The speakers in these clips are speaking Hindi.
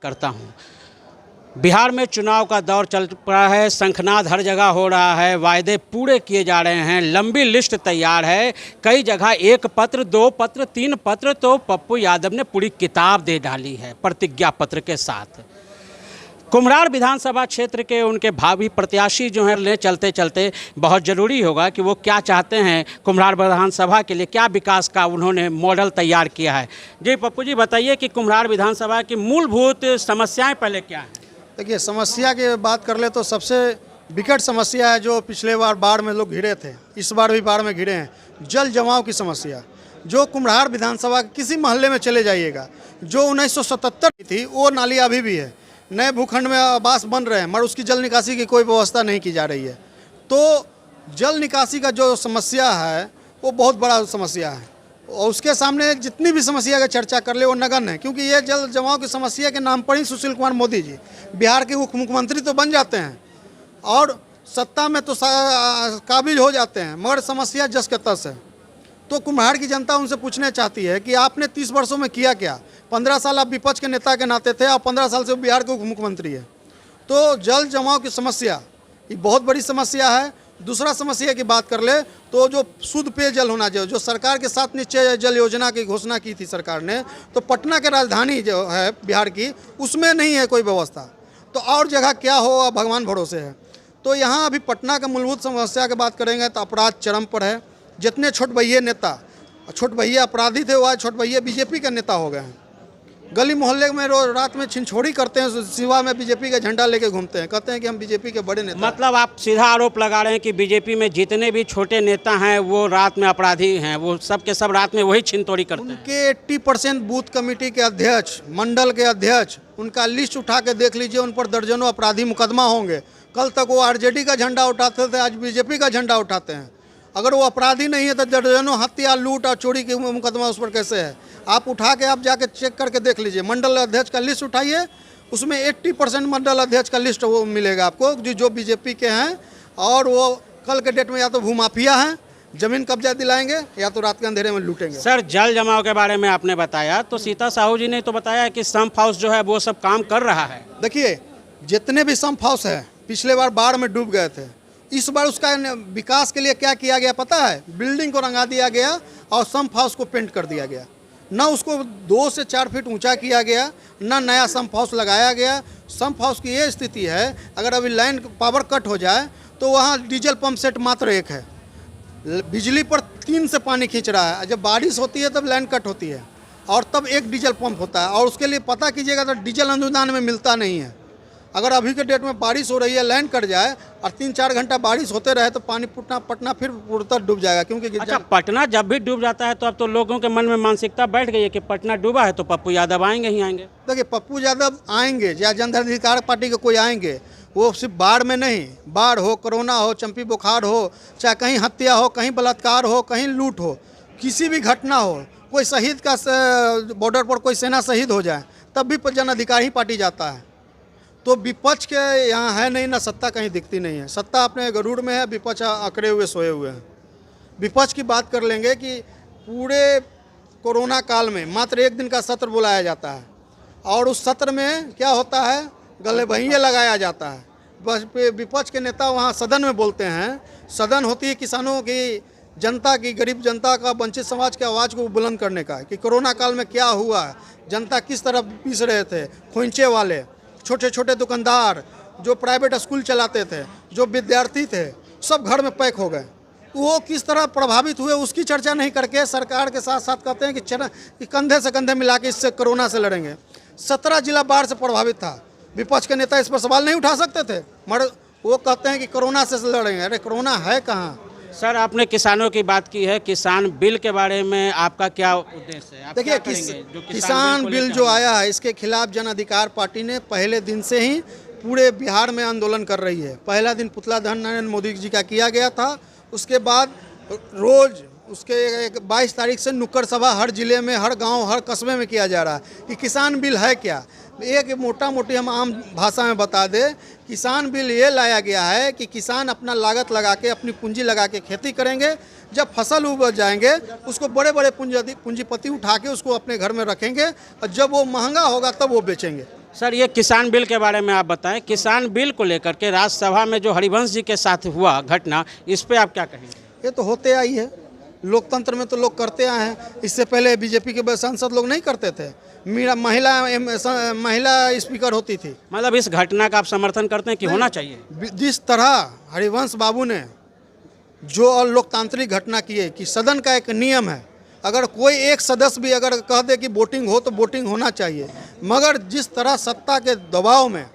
करता हूँ। बिहार में चुनाव का दौर चल रहा है, शंखनाद हर जगह हो रहा है, वायदे पूरे किए जा रहे हैं, लंबी लिस्ट तैयार है। कई जगह 1 पत्र, 2 पत्र, 3 पत्र, तो पप्पू यादव ने पूरी किताब दे डाली है प्रतिज्ञा पत्र के साथ। कुम्हरार विधानसभा क्षेत्र के उनके भावी प्रत्याशी जो हैं ले चलते चलते बहुत ज़रूरी होगा कि वो क्या चाहते हैं, कुम्हरार विधानसभा के लिए क्या विकास का उन्होंने मॉडल तैयार किया है। जी पप्पू जी, बताइए कि कुम्हरार विधानसभा की मूलभूत समस्याएं पहले क्या हैं। देखिए, समस्या की बात कर ले तो सबसे विकट समस्या है जो पिछले बार बाढ़ में लोग घिरे थे, इस बार भी बाढ़ में घिरे हैं, जल जमाव की समस्या। जो कुम्हरार विधानसभा के किसी मोहल्ले में चले जाइएगा, जो 1977 की थी वो नाली अभी भी है। नए भूखंड में आवास बन रहे हैं मगर उसकी जल निकासी की कोई व्यवस्था नहीं की जा रही है। तो जल निकासी का जो समस्या है वो बहुत बड़ा समस्या है और उसके सामने जितनी भी समस्या का चर्चा कर ले वो नगण्य है, क्योंकि ये जल जमाव की समस्या के नाम पर ही सुशील कुमार मोदी जी बिहार के उप मुख्यमंत्री तो बन जाते हैं और सत्ता में तो काबिज हो जाते हैं, मगर समस्या जस के तस है। तो कुम्हरार की जनता उनसे पूछना चाहती है कि आपने 30 वर्षों में किया क्या। 15 साल आप विपक्ष के नेता के नाते थे और 15 साल से बिहार के उप मुख्यमंत्री है। तो जल जमाव की समस्या ये बहुत बड़ी समस्या है। दूसरा समस्या की बात कर ले तो जो शुद्ध पेयजल होना चाहिए, जो सरकार के 7 निश्चय जल योजना की घोषणा की थी सरकार ने, तो पटना के राजधानी जो है बिहार की उसमें नहीं है कोई व्यवस्था, तो और जगह क्या हो भगवान भरोसे है। तो यहाँ अभी पटना के मूलभूत समस्या की बात करेंगे तो अपराध चरम पर है। जितने छोट भैया नेता, छोट भैया अपराधी थे वो आज छोट भैया बीजेपी के नेता हो गए हैं। गली मोहल्ले में रोज रात में छिनछोड़ी करते हैं, सिवा में बीजेपी का झंडा लेके घूमते हैं, कहते हैं कि हम बीजेपी के बड़े नेता। मतलब आप सीधा आरोप लगा रहे हैं कि बीजेपी में जितने भी छोटे नेता हैं वो रात में अपराधी हैं, वो सब के सब रात में वही छिनतोड़ी करते हैं। उनके 80% बूथ कमेटी के अध्यक्ष, मंडल के अध्यक्ष, उनका लिस्ट उठा के देख लीजिए, उन पर दर्जनों अपराधी मुकदमा होंगे। कल तक वो आरजेडी का झंडा उठाते थे, आज बीजेपी का झंडा उठाते हैं। अगर वो अपराधी नहीं है तो दर्जनों हत्या, लूट और चोरी के मुकदमा उस पर कैसे है। आप उठा के आप जाके चेक करके देख लीजिए, मंडल अध्यक्ष का लिस्ट उठाइए, उसमें 80% मंडल अध्यक्ष का लिस्ट वो मिलेगा आपको जो बीजेपी के हैं, और वो कल के डेट में या तो भूमाफिया हैं, जमीन कब्जा दिलाएंगे, या तो रात के अंधेरे में लूटेंगे। सर, जल जमाव के बारे में आपने बताया, तो सीता साहू जी ने तो बताया कि सम्प हाउस जो है वो सब काम कर रहा है। देखिए, जितने भी सम्प हाउस है पिछले बार बाढ़ में डूब गए थे, इस बार उसका विकास के लिए क्या किया गया पता है। बिल्डिंग को रंगा दिया गया और सम्प हाउस को पेंट कर दिया गया, ना उसको 2 से 4 फीट ऊंचा किया गया, ना नया सम्प हाउस लगाया गया। सम्प हाउस की ये स्थिति है, अगर अभी लाइन पावर कट हो जाए तो वहाँ डीजल पंप सेट मात्र 1 है, बिजली पर 3 से पानी खींच रहा है। जब बारिश होती है तब लाइन कट होती है और तब 1 डीजल पंप होता है, और उसके लिए पता कीजिएगा तो डीजल अनुदान में मिलता नहीं है। अगर अभी के डेट में बारिश हो रही है, लाइन कट जाए और 3-4 घंटा बारिश होते रहे तो पानी पटना फिर पूर्णतः डूब जाएगा, क्योंकि अच्छा, पटना जब भी डूब जाता है तो अब तो लोगों के मन में मानसिकता बैठ गई है कि पटना डूबा है तो पप्पू यादव आएंगे ही आएंगे। देखिए, पप्पू यादव आएंगे या जन अधिकार पार्टी के कोई आएंगे, वो सिर्फ बाढ़ में नहीं, बाढ़ हो, कोरोना हो, चंपी बुखार हो, चाहे कहीं हत्या हो, कहीं बलात्कार हो, कहीं लूट हो, किसी भी घटना हो, कोई शहीद का बॉर्डर पर कोई सेना शहीद हो जाए तब भी जन अधिकार ही पार्टी जाता है। तो विपक्ष के यहाँ है नहीं, ना सत्ता कहीं दिखती नहीं है। सत्ता अपने गरुड़ में है, विपक्ष अकड़े हुए सोए हुए हैं। विपक्ष की बात कर लेंगे कि पूरे कोरोना काल में मात्र 1 दिन का सत्र बुलाया जाता है और उस सत्र में क्या होता है, गले बहिए लगाया जाता है। बस विपक्ष के नेता वहाँ सदन में बोलते हैं। सदन होती है किसानों की, जनता की, गरीब जनता का, वंचित समाज की आवाज़ को बुलंद करने का, कि कोरोना काल में क्या हुआ, जनता किस तरह पीस रहे थे। खोइंचे वाले, छोटे छोटे दुकानदार, जो प्राइवेट स्कूल चलाते थे, जो विद्यार्थी थे, सब घर में पैक हो गए। वो किस तरह प्रभावित हुए उसकी चर्चा नहीं करके सरकार के साथ साथ कहते हैं कि कंधे से कंधे मिला के इससे कोरोना से लड़ेंगे। 17 जिला बाढ़ से प्रभावित था, विपक्ष के नेता इस पर सवाल नहीं उठा सकते थे, मगर वो कहते हैं कि कोरोना से लड़ेंगे। अरे कोरोना है कहाँ। सर, आपने किसानों की बात की है, किसान बिल के बारे में आपका क्या उद्देश्य है? देखिए, किसान बिल जो आया है इसके खिलाफ जन अधिकार पार्टी ने पहले दिन से ही पूरे बिहार में आंदोलन कर रही है। पहला दिन पुतला दहन नरेंद्र मोदी जी का किया गया था, उसके बाद रोज उसके 22 तारीख से नुक्कड़ सभा हर जिले में, हर गांव, हर कस्बे में किया जा रहा है कि किसान बिल है क्या। एक मोटा मोटी हम आम भाषा में बता दें, किसान बिल ये लाया गया है कि किसान अपना लागत लगा के, अपनी पूंजी लगा के खेती करेंगे, जब फसल उपज जाएंगे उसको बड़े बड़े पूंजीपति उठा के उसको अपने घर में रखेंगे और जब वो महंगा होगा तब वो बेचेंगे। सर ये किसान बिल के बारे में आप बताएं, किसान बिल को लेकर के राज्यसभा में जो हरिवंश जी के साथ हुआ घटना, इस पे आप क्या कहेंगे? ये तो होते आई है, लोकतंत्र में तो लोग करते आए हैं। इससे पहले बीजेपी के सांसद लोग नहीं करते थे, महिला स्पीकर होती थी। मतलब इस घटना का आप समर्थन करते हैं कि होना चाहिए? जिस तरह हरिवंश बाबू ने जो लोकतांत्रिक घटना की है कि सदन का एक नियम है, अगर कोई एक सदस्य भी अगर कह दे कि वोटिंग हो तो वोटिंग होना चाहिए, मगर जिस तरह सत्ता के दबाव में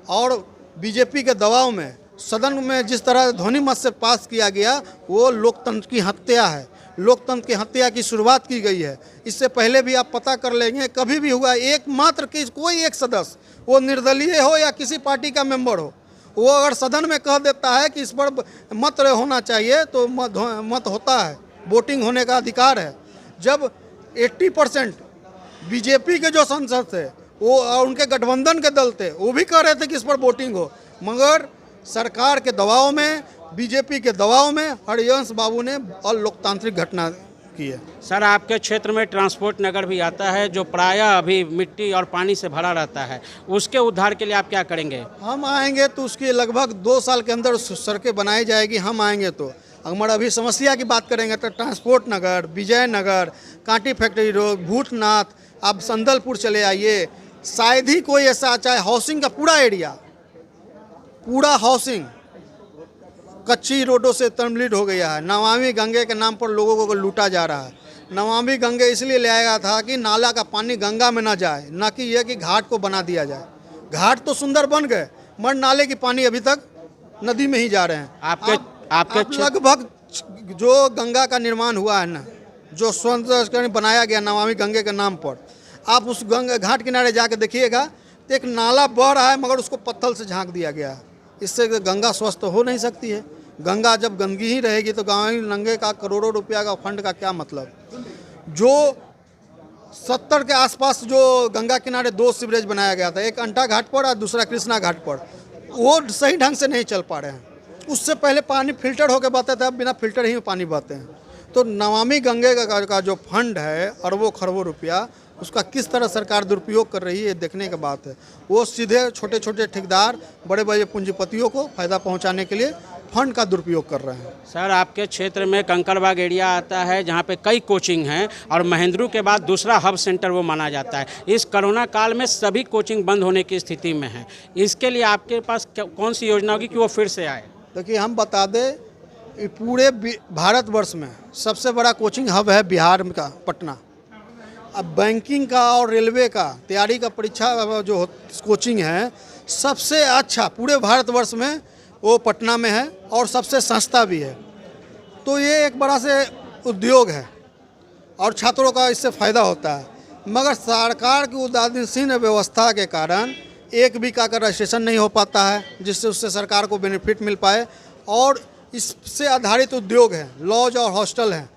और बीजेपी के दबाव में सदन में जिस तरह ध्वनि मत से पास किया गया, वो लोकतंत्र की हत्या है। लोकतंत्र की हत्या की शुरुआत की गई है। इससे पहले भी आप पता कर लेंगे, कभी भी हुआ एकमात्र कि कोई एक सदस्य, वो निर्दलीय हो या किसी पार्टी का मेंबर हो, वो अगर सदन में कह देता है कि इस पर मत होना चाहिए तो मत होता है, वोटिंग होने का अधिकार है। जब 80% बीजेपी के जो सांसद थे वो और उनके गठबंधन के दल थे, वो भी कह रहे थे कि इस पर वोटिंग हो, मगर सरकार के दबाव में, बीजेपी के दबाव में हरिवंश बाबू ने अलोकतांत्रिक घटना की है। सर आपके क्षेत्र में ट्रांसपोर्ट नगर भी आता है जो प्रायः अभी मिट्टी और पानी से भरा रहता है, उसके उद्धार के लिए आप क्या करेंगे? हम आएंगे तो उसकी लगभग 2 साल के अंदर सड़कें बनाई जाएगी। हम आएंगे तो हमारा अभी समस्या की बात करेंगे तो ट्रांसपोर्ट नगर, विजयनगर, कांटी फैक्ट्री रोड, भूतनाथ, आप संदलपुर चले आइए, शायद ही कोई ऐसा, चाहे हाउसिंग का पूरा एरिया, पूरा हाउसिंग कच्ची रोडों से तमलीड हो गया है। नमामि गंगे के नाम पर लोगों को लूटा जा रहा है। नमामि गंगे इसलिए ले आया था कि नाला का पानी गंगा में ना जाए, ना कि यह कि घाट को बना दिया जाए। घाट तो सुंदर बन गए, मगर नाले की पानी अभी तक नदी में ही जा रहे हैं। आपके लगभग जो गंगा का निर्माण हुआ है ना, जो स्वर्ण बनाया गया नमामि गंगे के नाम पर, आप उस गंगा घाट किनारे जाके देखिएगा तो एक नाला बह रहा है, मगर उसको पत्थर से झांक दिया गया है। इससे गंगा स्वस्थ हो नहीं सकती है। गंगा जब गंदगी ही रहेगी तो गाँव नंगे का करोड़ों रुपया का फंड का क्या मतलब। जो 70 के आसपास जो गंगा किनारे 2 सीवरेज बनाया गया था, एक अंटा घाट पर और दूसरा कृष्णा घाट पर, वो सही ढंग से नहीं चल पा रहे हैं। उससे पहले पानी फिल्टर होकर बहता था, अब बिना फिल्टर ही पानी बहते हैं। तो नमामि गंगे का जो फंड है अरबों खरबों रुपया, उसका किस तरह सरकार दुरुपयोग कर रही है देखने की बात है। वो सीधे छोटे छोटे ठेकेदार, बड़े बड़े पूंजीपतियों को फ़ायदा पहुंचाने के लिए फंड का दुरुपयोग कर रहे हैं। सर आपके क्षेत्र में कंकड़बाग एरिया आता है जहां पे कई कोचिंग हैं और महेंद्रू के बाद दूसरा हब सेंटर वो माना जाता है। इस कोरोना काल में सभी कोचिंग बंद होने की स्थिति में है, इसके लिए आपके पास कौन सी योजना होगी कि वो फिर से आए? देखिए, हम बता दें, पूरे भारतवर्ष में सबसे बड़ा कोचिंग हब है बिहार का पटना। अब बैंकिंग का और रेलवे का तैयारी का परीक्षा जो कोचिंग है, सबसे अच्छा पूरे भारतवर्ष में वो पटना में है और सबसे सस्ता भी है। तो ये एक बड़ा से उद्योग है और छात्रों का इससे फ़ायदा होता है। मगर सरकार की उदासीन व्यवस्था के कारण एक भी का रजिस्ट्रेशन नहीं हो पाता है, जिससे उससे सरकार को बेनिफिट मिल पाए। और इससे आधारित उद्योग है, लॉज और हॉस्टल हैं।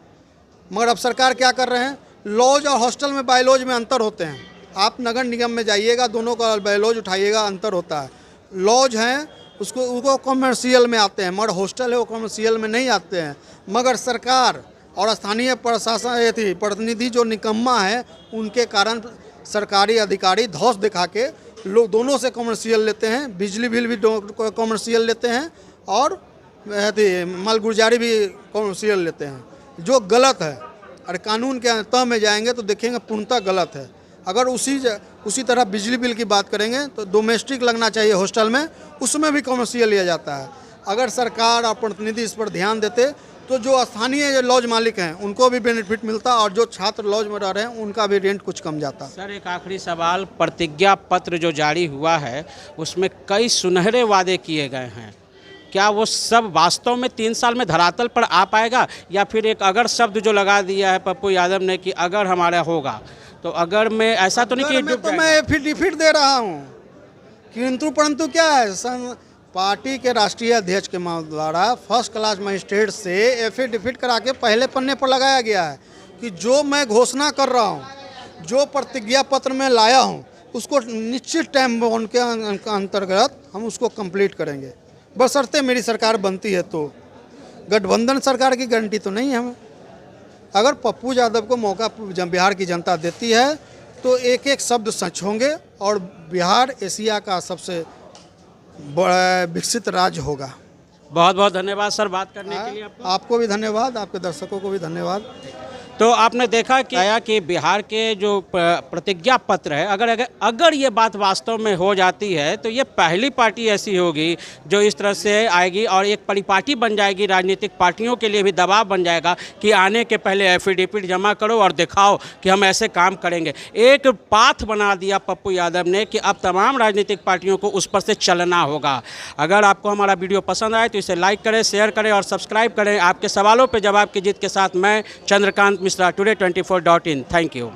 मगर अब सरकार क्या कर रहे हैं, लॉज और हॉस्टल में बायलॉज में अंतर होते हैं। आप नगर निगम में जाइएगा, दोनों का बायलॉज उठाइएगा, अंतर होता है। लॉज हैं उसको कमर्शियल में आते हैं, मगर हॉस्टल है वो कमर्शियल में नहीं आते हैं। मगर सरकार और स्थानीय प्रशासन प्रतिनिधि जो निकम्मा है, उनके कारण सरकारी अधिकारी धौंस दिखा के लोग दोनों से कमर्शियल लेते हैं, बिजली बिल भी कमर्शियल लेते हैं और मालगुजारी भी कमर्शियल लेते हैं, जो गलत है। और कानून के तह में जाएंगे तो देखेंगे पूर्णतः गलत है। अगर उसी तरह बिजली बिल की बात करेंगे तो डोमेस्टिक लगना चाहिए हॉस्टल में, उसमें भी कमर्शियल लिया जाता है। अगर सरकार और प्रतिनिधि इस पर ध्यान देते तो जो स्थानीय लॉज मालिक हैं उनको भी बेनिफिट मिलता और जो छात्र लॉज में रह रहे हैं उनका भी रेंट कुछ कम जाता। सर एक आखिरी सवाल, प्रतिज्ञा पत्र जो जारी हुआ है उसमें कई सुनहरे वादे किए गए हैं, क्या वो सब वास्तव में 3 साल में धरातल पर आ पाएगा, या फिर एक अगर शब्द जो लगा दिया है पप्पू यादव ने कि अगर हमारा होगा तो अगर में ऐसा तो नहीं कि मैं एफिडेविट दे रहा हूँ, किंतु परंतु क्या है, पार्टी के राष्ट्रीय अध्यक्ष के द्वारा फर्स्ट क्लास मजिस्ट्रेट से एफिडेविट करा के पहले पन्ने पर लगाया गया है कि जो मैं घोषणा कर रहा हूँ, जो प्रतिज्ञा पत्र में लाया हूँ, उसको निश्चित टाइम बाउंड के अंतर्गत हम उसको कंप्लीट करेंगे, बशर्ते मेरी सरकार बनती है। तो गठबंधन सरकार की गारंटी तो नहीं है हमें। अगर पप्पू यादव को मौका बिहार की जनता देती है तो एक एक शब्द सच होंगे और बिहार एशिया का सबसे बड़ा विकसित राज्य होगा। बहुत बहुत धन्यवाद सर बात करने के लिए आपको। आपको भी धन्यवाद, आपके दर्शकों को भी धन्यवाद। तो आपने देखा कि बिहार के जो प्रतिज्ञा पत्र है, अगर ये बात वास्तव में हो जाती है तो ये पहली पार्टी ऐसी होगी जो इस तरह से आएगी और एक परिपाटी बन जाएगी। राजनीतिक पार्टियों के लिए भी दबाव बन जाएगा कि आने के पहले एफिडेविट जमा करो और दिखाओ कि हम ऐसे काम करेंगे। एक पाथ बना दिया पप्पू यादव ने कि अब तमाम राजनीतिक पार्टियों को उस पर से चलना होगा। अगर आपको हमारा वीडियो पसंद आए तो इसे लाइक करें, शेयर करें और सब्सक्राइब करें। आपके सवालों पर जवाब की जीत के साथ मैं Chandrakant Mishra, today24.in। Thank you.